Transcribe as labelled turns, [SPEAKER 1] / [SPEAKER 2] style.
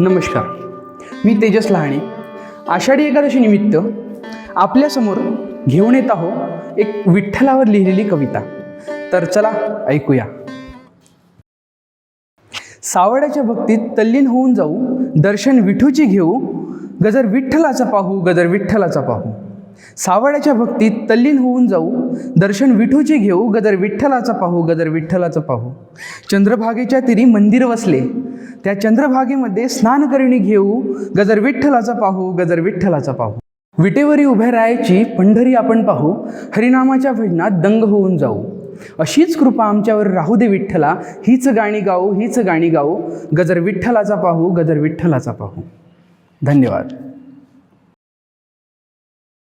[SPEAKER 1] नमस्कार, मी तेजस लहाणे. आषाढी एकादशी निमित्त आपल्यासमोर घेऊन येत आहो एक विठ्ठलावर लिहिलेली कविता. तर चला ऐकूया. सावड्याच्या भक्तीत तल्लीन होऊन जाऊ, दर्शन विठूची घेऊ, गजर विठ्ठलाचा पाहू, गजर विठ्ठलाचा पाहू. सावड्याच्या भक्तीत तल्लीन होऊन जाऊ, दर्शन विठूची घेऊ, गजर विठ्ठलाचा पाहू, गजर विठ्ठलाचा पाहू. चंद्रभागेच्या तिरी मंदिर वसले, त्या चंद्रभागेमध्ये स्नान करिणी घेऊ, गजर विठ्ठलाचा पाहू, गजर विठ्ठलाचा पाहू. विटेवरी उभ्या रायाची पंढरी आपण पाहू, हरिनामाच्या भजनात दंग होऊन जाऊ. अशीच कृपा आमच्यावर राहू दे विठ्ठला, हीच गाणी गाऊ, हीच गाणी गाऊ, गजर विठ्ठलाचा पाहू, गजर विठ्ठलाचा पाहू. धन्यवाद.